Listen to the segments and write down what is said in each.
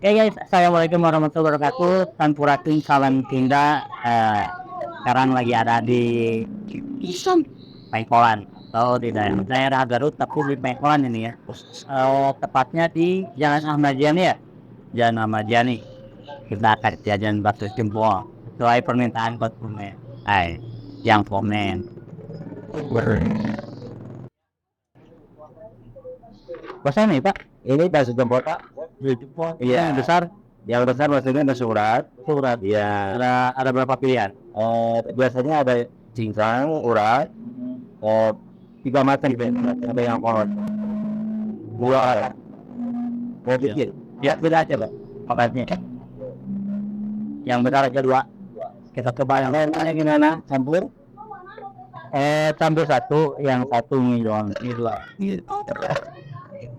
Guys, assalamualaikum warahmatullahi wabarakatuh. Sampurasun salam tinda. Sekarang lagi ada di Pengkolan atau di daerah Garut, tapi di Pengkolan ini ya. Tepatnya di Jalan Ahmad Yani ya. Jalan Ahmad Yani. Kita akan jajan bakso jempol sesuai permintaan konsumen. Yang komen. Pesan nih Pak, ini bakso jempol Pak. Iya, yang besar. Yang besar maksudnya ada surat. Iya. Ada berapa pilihan? Biasanya ada cincang, urat, 3 macam gitu. Ada yang kolot. Dua. Mau bikin? Ya, beda aja Pak. Paketnya. Yang besar aja 2. Kita coba yang lainnya gimana? Campur? Campur 1, yang 1 mie doang. Ini 2.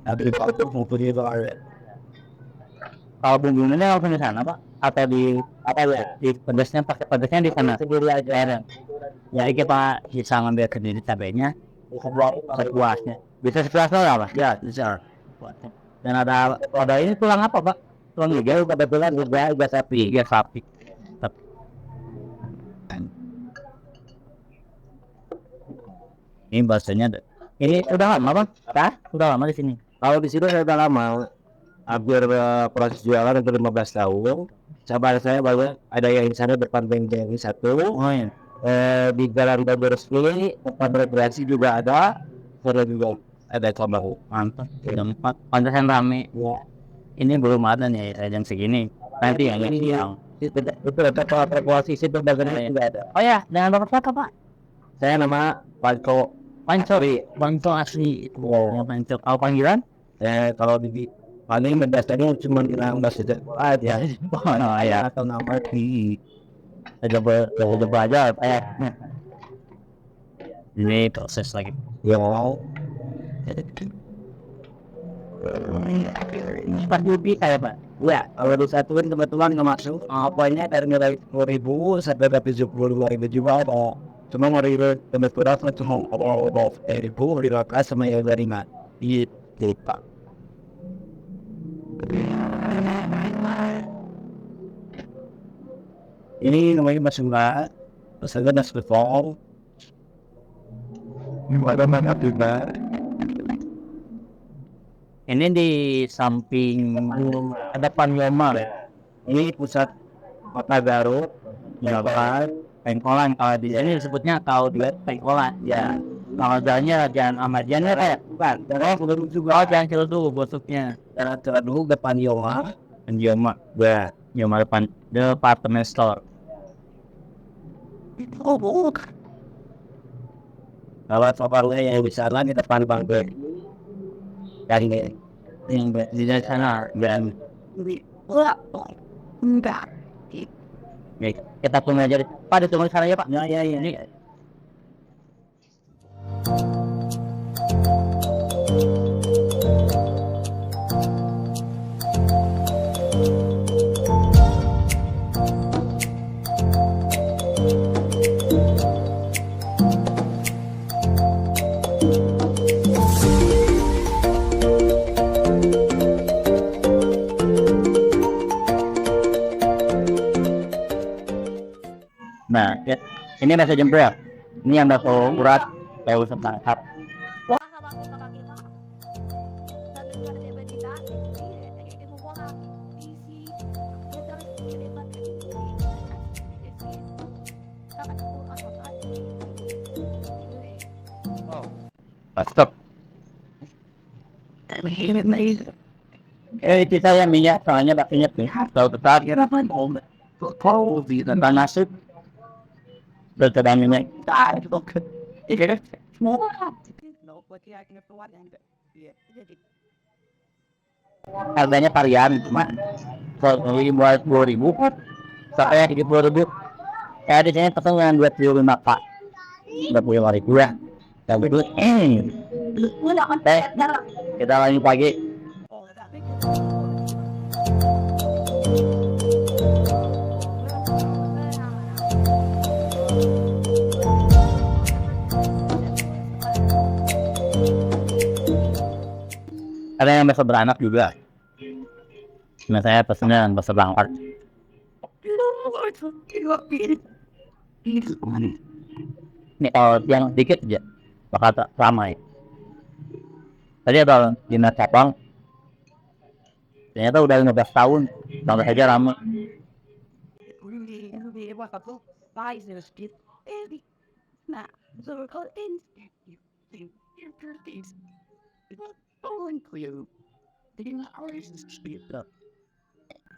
Habis itu mau beli kalau bumbunya langsung di sana Pak, atau di pedasnya, pakai pedasnya di sana sendiri aja. Jadi kita bisa ngambil sendiri cabenya sepuasnya. Bisa sepuasnya lah Pak? Ya bisa. Dan ada ini tulang apa Pak? Tulang iga, kebetulan juga sapi. Ini bahasanya. Ini udah lama Bang? Udah lama di sini. Kalau di sini saya udah lama. Hampir proses jualan untuk 15 tahun. Sabar saya bahwa ada yang di sana depan bengkel 1. Iya. Di Jalan Resmi tempat rekreasi juga ada. Ada juga ada coba. Mantap. Tempat pantasan rame. Ya. Ini belum ada nih jam segini. Nanti yang siang. Itu ada tempat rekreasi situ dagangannya juga ada. Oh ya, dengan Bapak siapa Pak? Saya nama Panco asli. Wow. Panco. Kalau panggilan? Kalau di paling mendasarnya cuma bilang bahasa aja. Oh ya. Atau nama di. Coba aja. Ini proses lagi. Ya mau. Ini Pak Yubi kayak Pak. Ya, kalau disatuin kebetulan nggak masuk. Apanya dari nilai 10.000 sampai 72.000 juga. Cuma mau ribet kebetulan cuma ribu dirakas sama yang dari mana? Iya, Pak. Ini namanya masuklah masalah nasi befong. Mana juga. Ini di samping ada Panyoma ya. Ini pusat kota Garut, Jakarta, Pengkolan. Kalau di sini disebutnya kalau di Pengkolan. Ya. Kalau jalannya Jalan Ahmad Yani ya, bukan. Jalan Ciledug juga. Oh, Jalan Ciledug busuknya. Jalan Ciledug depan Yoma. Ya, Yoma department store. Oh. Kalau soalnya yang bisa lagi depan Bangke. Yang di sana dan enggak. Kita tunggu aja. Pak, ditunggu sana ya Pak. Ya ini. Nah, ini bakso jempol. Ini yang bakso urat, kayak usap tangkap. Stop. Itu saya minyak, soalnya baksonya tahu tetap. Kau di tentang nasib. Bertedangnya. Harganya varian cuma kalau ini buat 10.000 sampai 30.000. Kayak di sini ketemu yang 25 Pak. 25.000 ya. Tapi itu kita lagi pagi. Ada yang bakso beranak juga. Nah, saya pesennya pas berangkat. Ini kalau yang dikit aja bakal ramai. Tadi ada dinas cabang, ternyata udah 15 tahun, sampai saja ramai.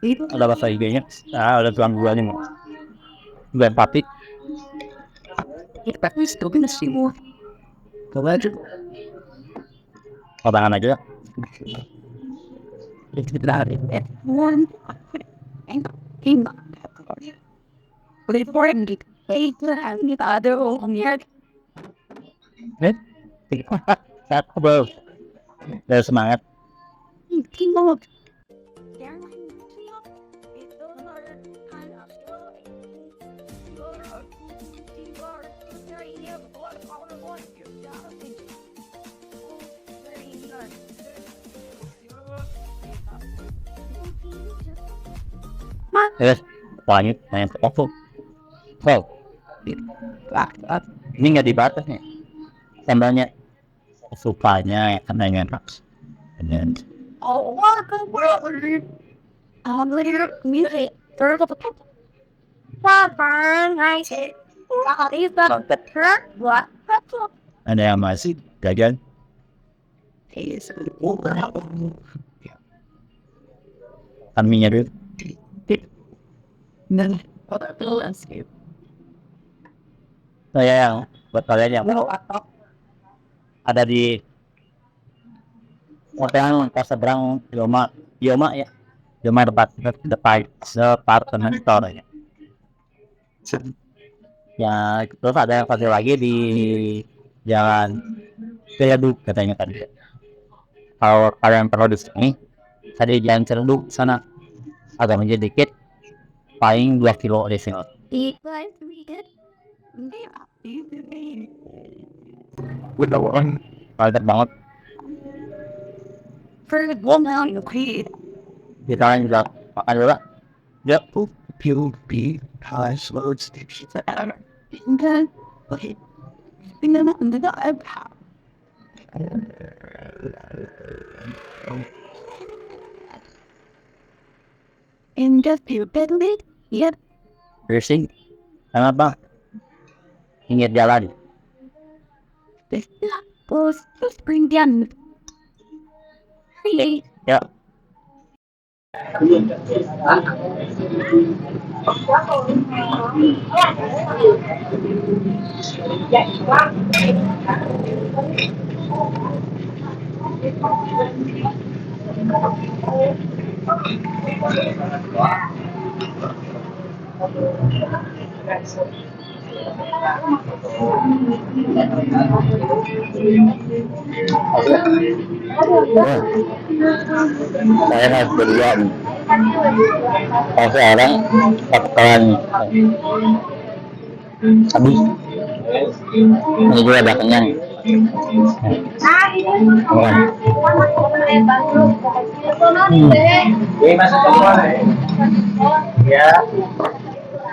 Ada bahasa IG-nya, ada gangguannya mau. Bukan pati. Kotangan aja ya. Sehat bro. Dari semangat. Terus lanjut main foto. Wow. Ini nggak dibatas nih. Sambalnya sukanya katanya enak. Dan ada yang masih jajan. Kan minyak dulu. Saya yang buat kalian yang ada di hotel pas seberang Yoma ya. Yoma depan departemen store ya. Ya terus ada yang satu lagi di jalan Ciledug katanya tadi. Kalau kalian perlu di sini, saya di jalan Ciledug sana agak menjadi dikit, paling 2 kilo di sini. Mantap banget. Kita kan juga makan dulu lah. Yuk. Racing. Kenapa? Ingat jalan. Ya. Saya harus berdua nih. Kalau seorang bakalan habis. Ini juga udah kenyang.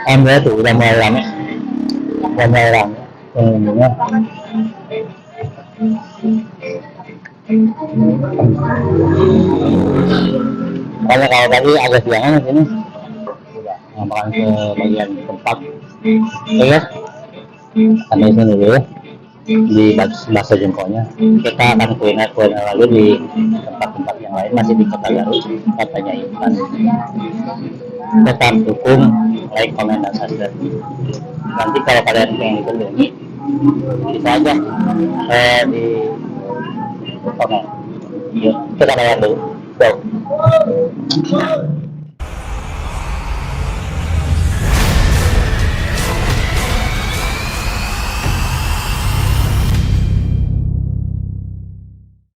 Enggak tuh udah mau lama. Kalau tadi agak siangan sini, makan ke bagian tempat, ya, sampai sini dulu di bakso jengkolnya. Kita akan kuliner lagi di tempat-tempat yang lain masih di Kota Garut, katanya Intan. Tetap dukung, like, komen, dan subscribe. Nanti kalau kalian pengen kunjungi, bisa aja di komen. Yuk, kita lihat dulu. Go.